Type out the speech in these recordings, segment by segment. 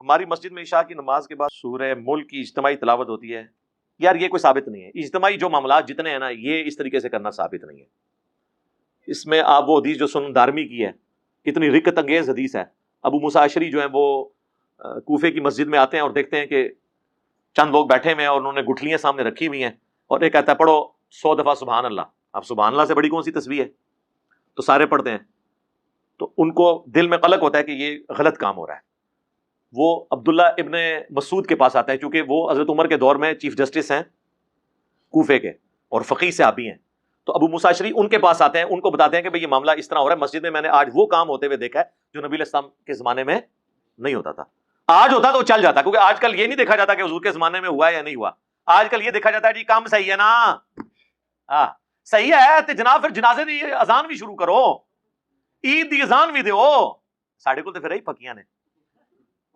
ہماری مسجد میں عشاء کی نماز کے بعد سورہ ملک کی اجتماعی تلاوت ہوتی ہے، یار یہ کوئی ثابت نہیں ہے. اجتماعی جو معاملات جتنے ہیں نا، یہ اس طریقے سے کرنا ثابت نہیں ہے. اس میں آپ وہ حدیث جو سنن دارمی کی ہے، کتنی رکت انگیز حدیث ہے. ابو موسیٰ اشعری جو ہیں وہ کوفے کی مسجد میں آتے ہیں اور دیکھتے ہیں کہ چند لوگ بیٹھے ہوئے ہیں اور انہوں نے گٹھلیاں سامنے رکھی ہوئی ہیں، اور ایک کہتا ہے پڑھو 100 دفعہ سبحان اللہ. اب سبحان اللہ سے بڑی کون سی تسبیح ہے؟ تو سارے پڑھتے ہیں. تو ان کو دل میں قلق ہوتا ہے کہ یہ غلط کام ہو رہا ہے. وہ عبداللہ ابن مسعود کے پاس آتا ہے، چونکہ وہ حضرت عمر کے دور میں چیف جسٹس ہیں کوفے کے اور فقیہ صحابی ہیں. تو ابو موسیٰ اشعری ان کے پاس آتے ہیں، ان کو بتاتے ہیں کہ بھئی یہ معاملہ اس طرح ہو رہا ہے مسجد میں نے آج وہ کام ہوتے ہوئے دیکھا ہے جو نبی علیہ السلام کے زمانے میں نہیں ہوتا تھا. آج ہوتا تو چل جاتا، کیونکہ آج کل یہ نہیں دیکھا جاتا کہ حضور کے زمانے میں ہوا ہے یا نہیں ہوا. آج کل یہ دیکھا جاتا ہے جی کام صحیح ہے نا، ہاں صحیح ہے تو جناب پھر جنازے دی اذان بھی شروع کرو، عید دی اذان بھی دیو. ساڑھے کو تو پھر ہی پکیاں نے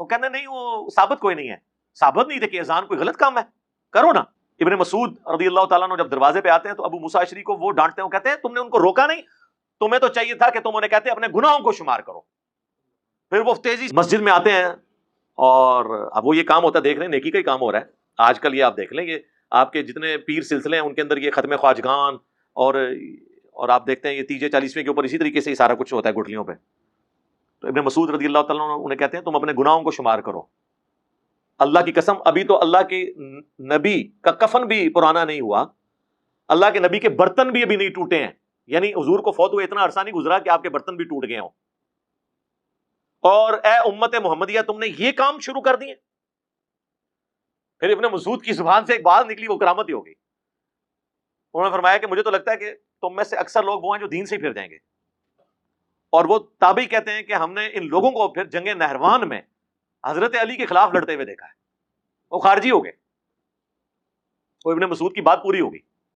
وہ کہتے نہیں وہ ثابت کوئی نہیں ہے، ثابت نہیں تھے کہ اذان کوئی غلط کام ہے، کرو نا. ابن مسعود رضی اللہ تعالیٰ عنہ جب دروازے پہ آتے ہیں تو ابو موسیٰ اشعری کو وہ ڈانٹتے ہیں، وہ کہتے ہیں تم نے ان کو روکا نہیں، تمہیں تو چاہیے تھا کہ تم انہیں کہتے اپنے گناہوں کو شمار کرو. پھر وہ تیزی سے مسجد میں آتے ہیں اور اب وہ یہ کام ہوتا ہے، دیکھ رہے ہیں نیکی کا ہی کام ہو رہا ہے. آج کل یہ آپ دیکھ لیں، یہ آپ کے جتنے پیر سلسلے ہیں ان کے اندر یہ ختم خواجگان اور آپ دیکھتے ہیں یہ تیجے 40ویں کے اوپر اسی طریقے سے سارا کچھ ہوتا ہے گٹھلیوں پہ. تو ابن مسعود رضی اللہ تعالیٰ عنہ انہیں کہتے ہیں تم اپنے گناہوں کو شمار کرو. اللہ کی قسم ابھی تو اللہ کے نبی کا کفن بھی پرانا نہیں ہوا، اللہ کے نبی کے برتن بھی ابھی نہیں ٹوٹے ہیں. یعنی حضور کو فوت ہوئے اتنا عرصہ نہیں گزرا کہ آپ کے برتن بھی ٹوٹ گئے ہوں، اور اے امت محمدیہ تم نے یہ کام شروع کر دیے. پھر ابن مسعود کی زبان سے ایک بات نکلی، وہ کرامت ہی ہو گئی. انہوں نے فرمایا کہ مجھے تو لگتا ہے کہ تم میں سے اکثر لوگ وہ ہیں جو دین سے ہی پھر جائیں گے. اور وہ تابعی کہتے ہیں کہ ہم نے ان لوگوں کو پھر جنگ نہروان میں حضرت علی کے خلاف لڑتے ہوئے دیکھا ہے، وہ خارجی ہو گئے. وہ ابن مسعود کی بات پوری ہو گئی.